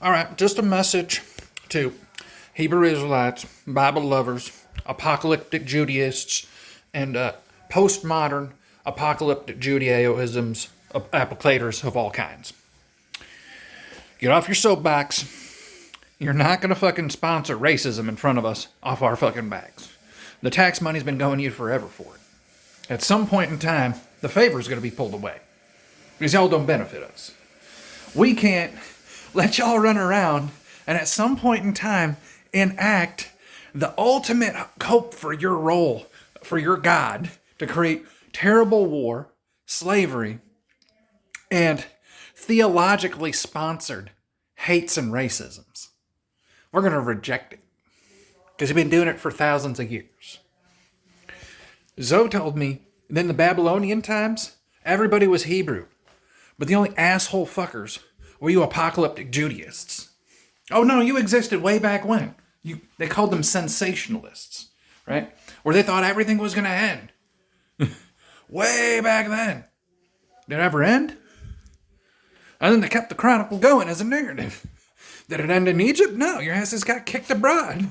All right, just a message to Hebrew Israelites, Bible lovers, apocalyptic Judaists, and postmodern apocalyptic Judaism's applicators of all kinds. Get off your soapbox. You're not going to fucking sponsor racism in front of us off our fucking backs. The tax money's been going to you forever for it. At some point in time, the favor's going to be pulled away because y'all don't benefit us. We can't let y'all run around and at some point in time enact the ultimate hope for your role, for your God, to create terrible war, slavery, and theologically sponsored hates and racisms. We're going to reject it because we've been doing it for thousands of years. Zoe told me that in the Babylonian times, everybody was Hebrew, but the only asshole fuckers were you apocalyptic Judaists. Oh no, you existed way back when. They called them sensationalists, right? Where they thought everything was going to end. Way back then. Did it ever end? And then they kept the chronicle going as a narrative. Did it end in Egypt? No, your asses got kicked abroad.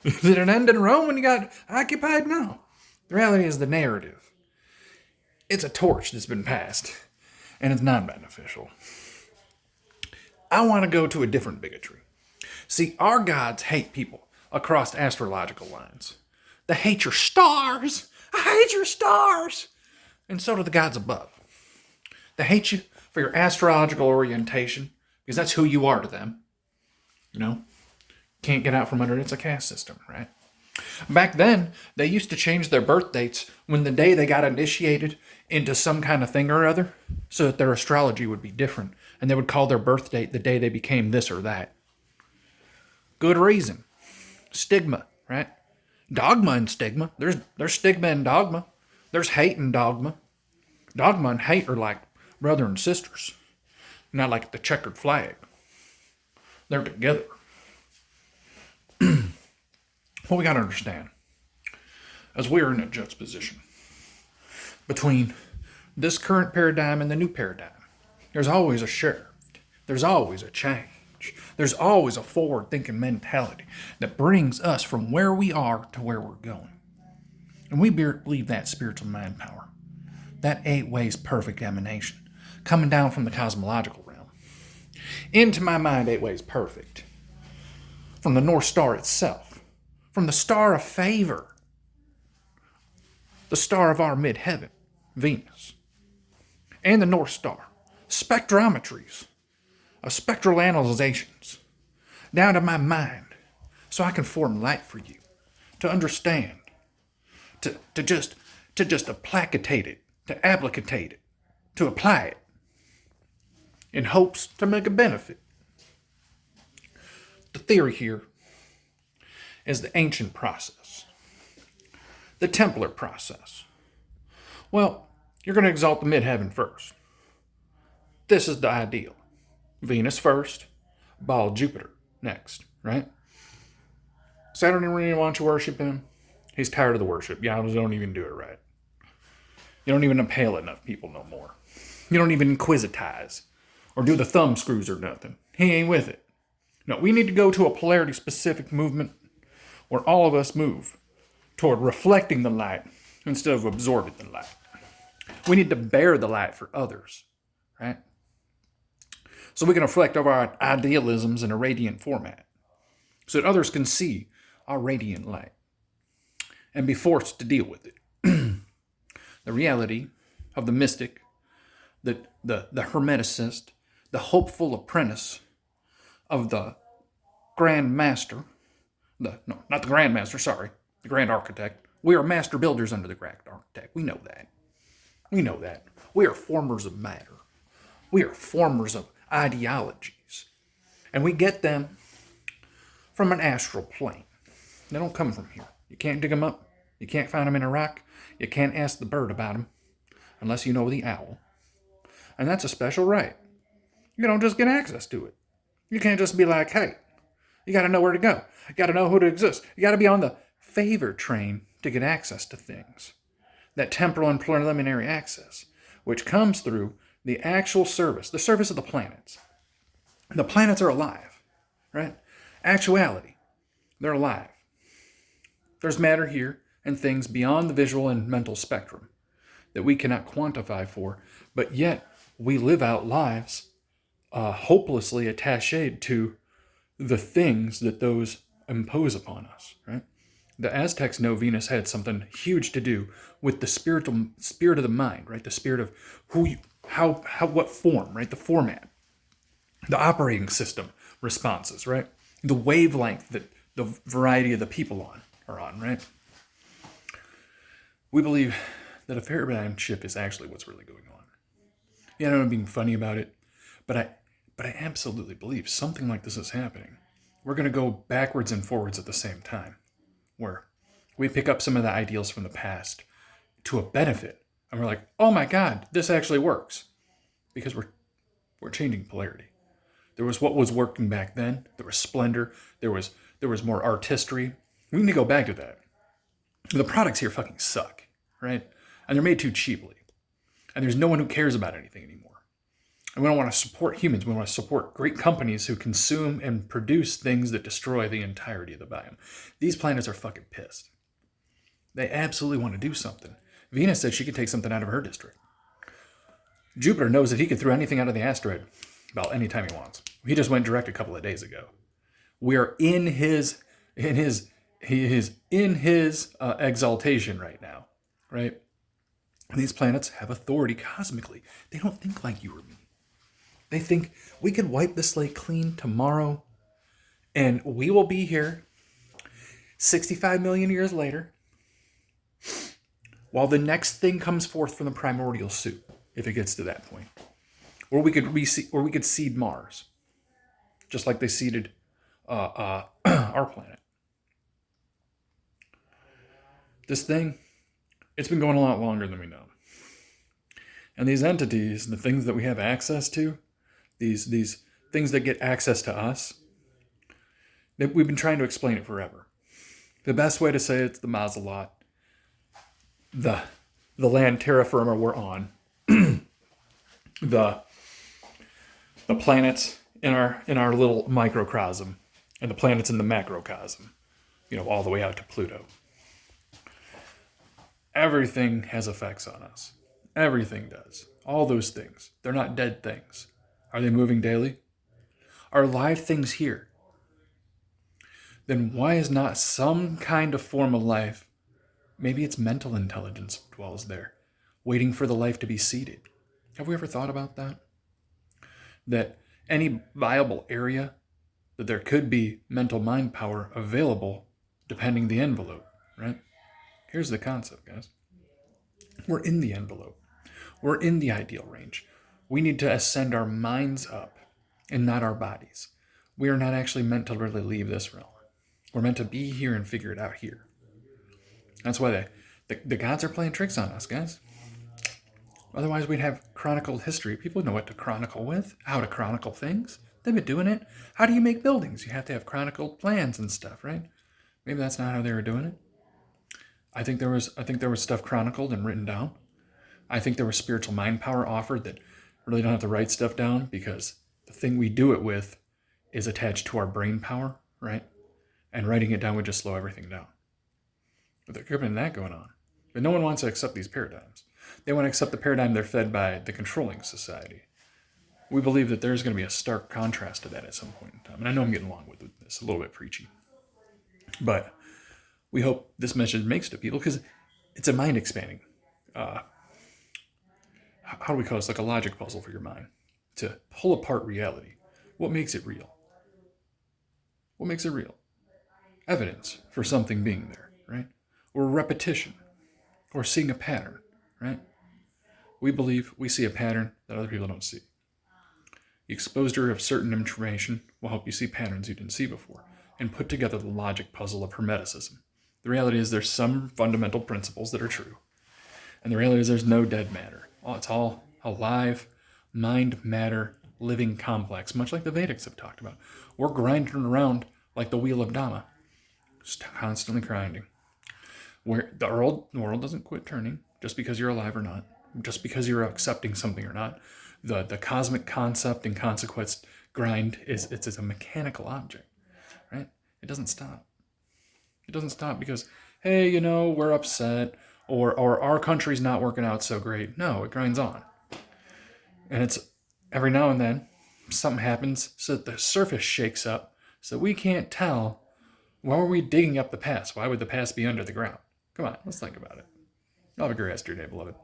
Did it end in Rome when you got occupied? No. The reality is the narrative. It's a torch that's been passed, and it's non-beneficial. I want to go to a different bigotry. See, our gods hate people across astrological lines. They hate your stars. I hate your stars. And so do the gods above. They hate you for your astrological orientation, because that's who you are to them. You know? Can't get out from under it. It's a caste system, right? Back then, they used to change their birth dates when the day they got initiated into some kind of thing or other, so that their astrology would be different, and they would call their birth date the day they became this or that. Good reason. Stigma, right? Dogma and stigma. There's stigma and dogma. There's hate and dogma. Dogma and hate are like brother and sisters, not like the checkered flag. They're together. What we got to understand is we're in a juxtaposition between this current paradigm and the new paradigm. There's always a shift. There's always a change. There's always a forward-thinking mentality that brings us from where we are to where we're going. And we believe that spiritual mind power, that 8 ways perfect emanation, coming down from the cosmological realm. Into my mind, 8 ways perfect. From the North Star itself. From the star of favor. The star of our midheaven, Venus. And the North Star. Spectrometries of spectral analyzations down to my mind so I can form light for you to understand, to just applicate it, to applicate it, to apply it in hopes to make a benefit. The theory here is the ancient process, the Templar process. Well, you're going to exalt the midheaven first. This is the ideal. Venus first, ball Jupiter next, right? Saturn didn't really want you to worship him. He's tired of the worship. You don't even do it right. You don't even impale enough people no more. You don't even inquisitize or do the thumb screws or nothing. He ain't with it. No, we need to go to a polarity-specific movement where all of us move toward reflecting the light instead of absorbing the light. We need to bear the light for others, right? So we can reflect over our idealisms in a radiant format so that others can see our radiant light and be forced to deal with it. The reality of the mystic, the hermeticist, the hopeful apprentice of the grand master, the grand architect. We are master builders under the grand architect. We know that. We are formers of matter. We are formers of ideologies. And we get them from an astral plane. They don't come from here. You can't dig them up. You can't find them in a rock. You can't ask the bird about them unless you know the owl. And that's a special right. You don't just get access to it. You can't just be like, hey, you got to know where to go. You got to know who to exist. You got to be on the favor train to get access to things. That temporal and preliminary access, which comes through the actual service, the service of the planets. The planets are alive. right? Actuality, they're alive. There's matter here and things beyond the visual and mental spectrum that we cannot quantify for, but yet we live out lives hopelessly attached to the things that those impose upon us, right? The Aztecs know Venus had something huge to do with the spirit of the mind, right? The spirit of who you, how, what form, right? The format, the operating system responses, right? The wavelength that the variety of the people are on, right? We believe that a paradigm shift is actually what's really going on. Yeah, I know I'm being funny about it, but I absolutely believe something like this is happening. We're going to go backwards and forwards at the same time, where we pick up some of the ideals from the past to a benefit, and we're like, oh my God, this actually works, because we're changing polarity. There was what was working back then. There was splendor. There was more artistry. We need to go back to that. The products here fucking suck, right? And they're made too cheaply. And there's no one who cares about anything anymore. And we don't want to support humans. We want to support great companies who consume and produce things that destroy the entirety of the biome. These planets are fucking pissed. They absolutely want to do something. Venus said she could take something out of her district. Jupiter knows that he could throw anything out of the asteroid about any time he wants. He just went direct a couple of days ago. We're in his exaltation right now, right? And these planets have authority cosmically. They don't think like you or me. They think we could wipe the slate clean tomorrow, and we will be here 65 million years later, while the next thing comes forth from the primordial soup, if it gets to that point. Or we could seed Mars, just like they seeded our planet. This thing, it's been going a lot longer than we know. And these entities, the things that we have access to, these things that get access to us, we've been trying to explain it forever. The best way to say it's the Mazalot, the land terra firma we're on, the planets in our little microcosm, and the planets in the macrocosm, all the way out to Pluto. Everything has effects on us. Everything does. All those things. They're not dead things. Are they moving daily? Are live things here? Then why is not some kind of form of life, maybe it's mental intelligence dwells there, waiting for the life to be seeded? Have we ever thought about that? That any viable area, that there could be mental mind power available depending the envelope, right? Here's the concept, guys. We're in the envelope. We're in the ideal range. We need to ascend our minds up and not our bodies. We are not actually meant to really leave this realm. We're meant to be here and figure it out here. That's why the gods are playing tricks on us, guys. Otherwise, we'd have chronicled history. People know what to chronicle with, how to chronicle things. They've been doing it. How do you make buildings? You have to have chronicled plans and stuff, right? Maybe that's not how they were doing it. I think there was stuff chronicled and written down. I think there was spiritual mind power offered that really don't have to write stuff down, because the thing we do it with is attached to our brain power, right? And writing it down would just slow everything down. But there could have been that going on. But no one wants to accept these paradigms. They want to accept the paradigm they're fed by the controlling society. We believe that there's going to be a stark contrast to that at some point in time. And I know I'm getting along with this, a little bit preachy. But we hope this message makes it to people, because it's a mind expanding. How do we call this? Like a logic puzzle for your mind. To pull apart reality. What makes it real? What makes it real? Evidence for something being there, right? Or repetition. Or seeing a pattern, right? We believe we see a pattern that other people don't see. The exposure of certain information will help you see patterns you didn't see before, and put together the logic puzzle of Hermeticism. The reality is there's some fundamental principles that are true. And the reality is there's no dead matter. It's all alive, mind, matter, living complex, much like the Vedics have talked about. We're grinding around like the wheel of Dhamma, just constantly grinding. Where the world doesn't quit turning just because you're alive or not, just because you're accepting something or not. The cosmic concept and consequence grind it's a mechanical object. right? It doesn't stop. It doesn't stop because, hey, we're upset or our country's not working out so great. No, it grinds on. And it's every now and then something happens so that the surface shakes up so we can't tell why were we digging up the past? Why would the past be under the ground? Come on, let's think about it. I'll have a great rest of your day, beloved.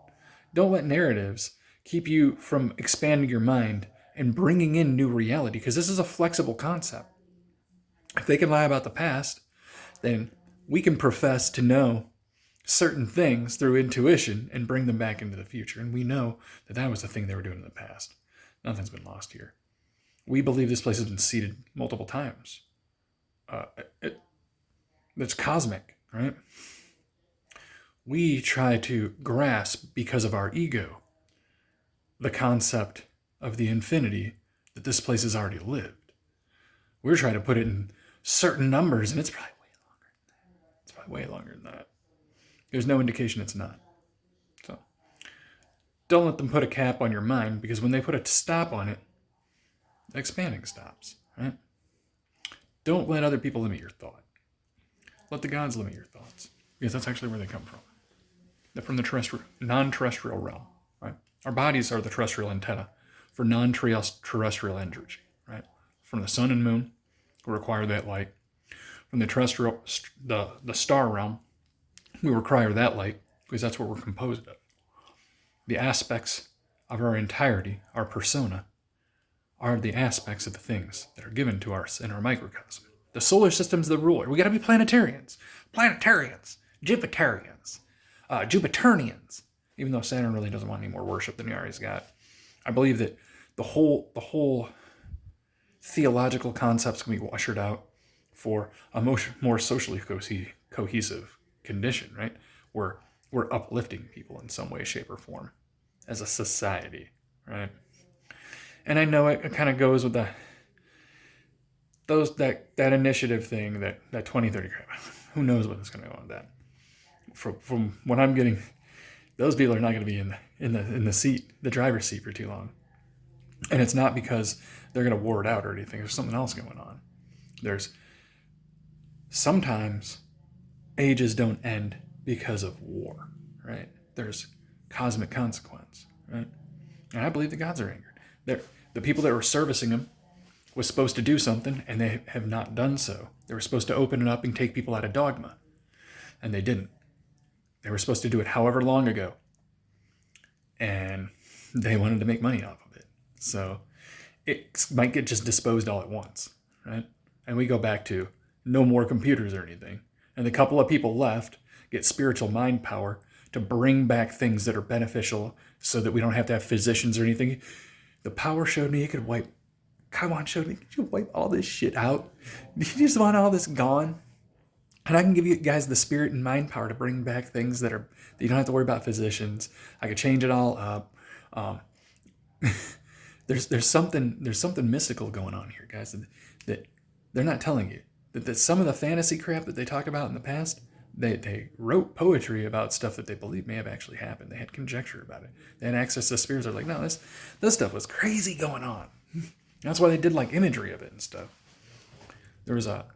Don't let narratives keep you from expanding your mind and bringing in new reality because this is a flexible concept. If they can lie about the past, then we can profess to know certain things through intuition and bring them back into the future. And we know that that was the thing they were doing in the past. Nothing's been lost here. We believe this place has been seeded multiple times. It's cosmic, right? We try to grasp, because of our ego, the concept of the infinity that this place has already lived. We're trying to put it in certain numbers, and it's probably way longer than that. It's probably way longer than that. There's no indication it's not. So don't let them put a cap on your mind, because when they put a stop on it, expanding stops, right? Don't let other people limit your thought. Let the gods limit your thoughts, because that's actually where they come from. They're from the non-terrestrial realm, right? Our bodies are the terrestrial antenna for non-terrestrial energy, right? From the sun and moon, we require that light. From the terrestrial, the star realm, we require that light because that's what we're composed of. The aspects of our entirety, our persona, are the aspects of the things that are given to us in our microcosm. The solar system's the ruler. We got to be planetarians, Jupiterians, Jupiterians. Even though Saturn really doesn't want any more worship than he already got, I believe that the whole theological concepts can be ushered out for a more socially cohesive condition, right? We're uplifting people in some way, shape, or form as a society, right? And I know it kind of goes with that initiative thing, that 2030 crap. Who knows what's going to go on with that? From what I'm getting, those people are not going to be in the seat, the driver's seat, for too long. And it's not because they're going to ward out or anything. There's something else going on. There's sometimes ages don't end because of war, right? There's cosmic consequence, right? And I believe the gods are angered. The people that were servicing them was supposed to do something, and they have not done so. They were supposed to open it up and take people out of dogma, and they didn't. They were supposed to do it however long ago, and they wanted to make money off of it. So it might get just disposed all at once, right? And we go back to no more computers or anything. And the couple of people left get spiritual mind power to bring back things that are beneficial so that we don't have to have physicians or anything. The power showed me it could wipe. Come on, showed me. Could you wipe all this shit out? Do you just want all this gone? And I can give you guys the spirit and mind power to bring back things that you don't have to worry about physicians. I could change it all up. There's something mystical going on here, guys, that they're not telling you. That some of the fantasy crap that they talk about in the past, they wrote poetry about stuff that they believe may have actually happened. They had conjecture about it. They had access to spirits. They're like, no, this stuff was crazy going on. That's why they did like imagery of it and stuff. There was a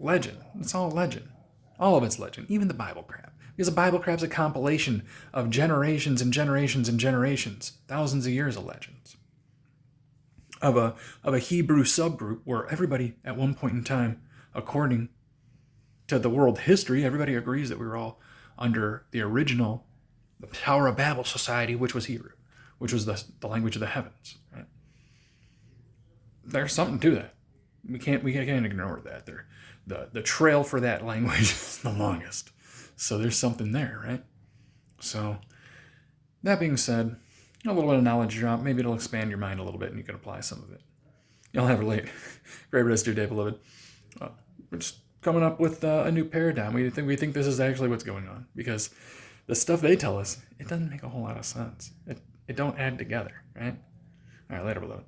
legend. It's all legend. All of it's legend. Even the Bible crap. Because the Bible crap's a compilation of generations and generations and generations. Thousands of years of legends. Of a Hebrew subgroup where everybody at one point in time, according to the world history, everybody agrees that we were all under the original, the Tower of Babel society, which was Hebrew, which was the language of the heavens. Right? There's something to that. We can't ignore that. The trail for that language is the longest. So there's something there, right? So that being said, a little bit of knowledge drop. Maybe it'll expand your mind a little bit and you can apply some of it. You'll have a great rest of your day, beloved. We're just coming up with a new paradigm. We think this is actually what's going on because the stuff they tell us, it doesn't make a whole lot of sense. It don't add together, right? All right, later, beloved.